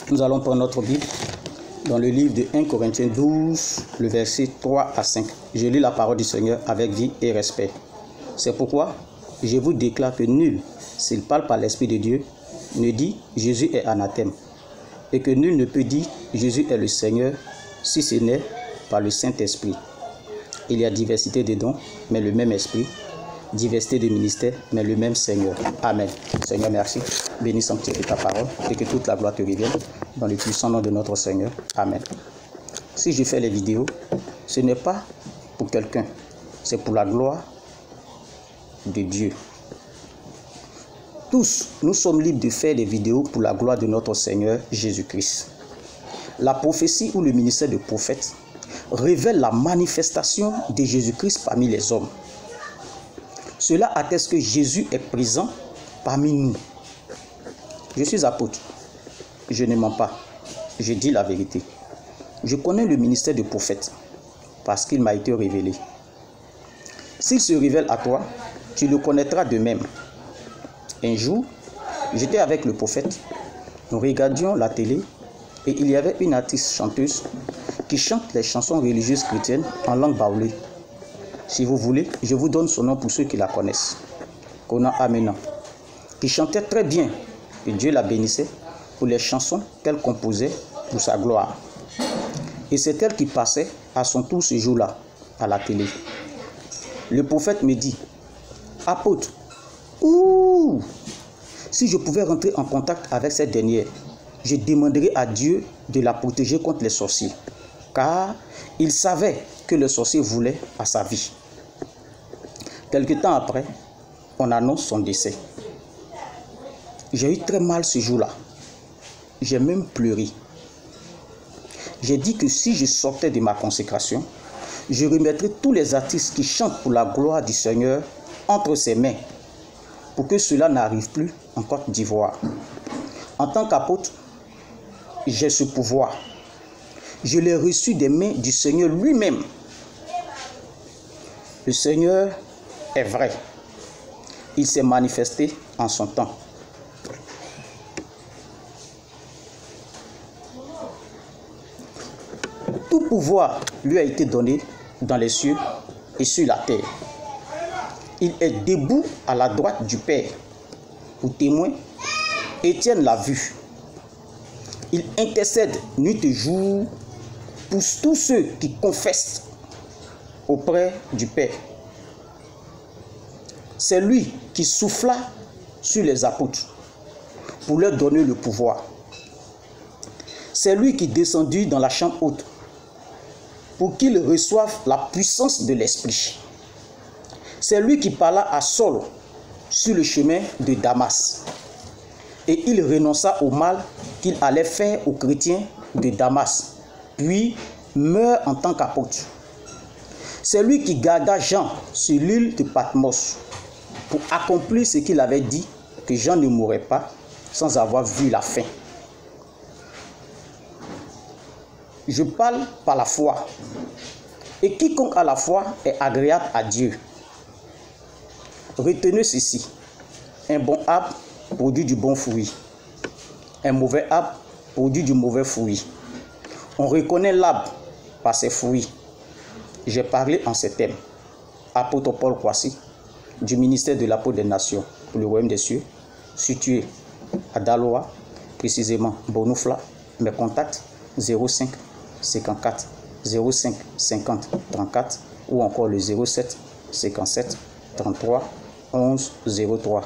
Nous allons prendre notre Bible dans le livre de 1 Corinthiens 12, le verset 3 à 5. Je lis la parole du Seigneur avec vie et respect. C'est pourquoi je vous déclare que nul, s'il parle par l'Esprit de Dieu, ne dit Jésus est anathème, et que nul ne peut dire Jésus est le Seigneur si ce n'est par le Saint-Esprit. Il y a diversité de dons, mais le même Esprit, diversité de ministères, mais le même Seigneur. Amen. Seigneur, merci. Bénis sanctifie ta parole et que toute la gloire te revienne dans le puissant nom de notre Seigneur. Amen. Si je fais les vidéos, ce n'est pas pour quelqu'un, c'est pour la gloire de Dieu. Tous, nous sommes libres de faire des vidéos pour la gloire de notre Seigneur Jésus-Christ. La prophétie ou le ministère de prophète révèle la manifestation de Jésus-Christ parmi les hommes. Cela atteste que Jésus est présent parmi nous. Je suis apôtre. Je ne mens pas. Je dis la vérité. Je connais le ministère de prophète parce qu'il m'a été révélé. S'il se révèle à toi, tu le connaîtras de même. Un jour, j'étais avec le prophète. Nous regardions la télé et il y avait une artiste chanteuse qui chante les chansons religieuses chrétiennes en langue baoulée. Si vous voulez, je vous donne son nom pour ceux qui la connaissent. Kona Amena, qui chantait très bien et Dieu la bénissait pour les chansons qu'elle composait pour sa gloire. Et c'est elle qui passait à son tour ce jour-là à la télé. Le prophète me dit, apôtre, si je pouvais rentrer en contact avec cette dernière, je demanderais à Dieu de la protéger contre les sorciers, car il savait que le sorcier voulait à sa vie. Quelque temps après, on annonce son décès. J'ai eu très mal ce jour-là. J'ai même pleuré. J'ai dit que si je sortais de ma consécration, je remettrais tous les artistes qui chantent pour la gloire du Seigneur entre ses mains, pour que cela n'arrive plus en Côte d'Ivoire. En tant qu'apôtre, j'ai ce pouvoir. Je l'ai reçu des mains du Seigneur lui-même. Le Seigneur est vrai. Il s'est manifesté en son temps. Tout pouvoir lui a été donné dans les cieux et sur la terre. Il est debout à la droite du Père. Pour témoin, Étienne l'a vu. Il intercède nuit et jour pour tous ceux qui confessent auprès du Père. C'est lui qui souffla sur les apôtres pour leur donner le pouvoir. C'est lui qui descendit dans la chambre haute pour qu'ils reçoivent la puissance de l'Esprit. C'est lui qui parla à Saul sur le chemin de Damas. Et il renonça au mal qu'il allait faire aux chrétiens de Damas, puis meurt en tant qu'apôtre. C'est lui qui garda Jean sur l'île de Patmos pour accomplir ce qu'il avait dit, que Jean ne mourrait pas sans avoir vu la fin. Je parle par la foi. Et quiconque a la foi est agréable à Dieu. Retenez ceci. Un bon arbre produit du bon fruit. Un mauvais arbre produit du mauvais fruit. On reconnaît l'arbre par ses fruits. J'ai parlé en ces termes. Apôtre Paul Kwasi, du ministère de l'apôtre des nations pour le royaume des cieux, situé à Daloa, précisément Bonoufla. Mes contacts 05 54 05 50 34 ou encore le 07 57 33 11 03.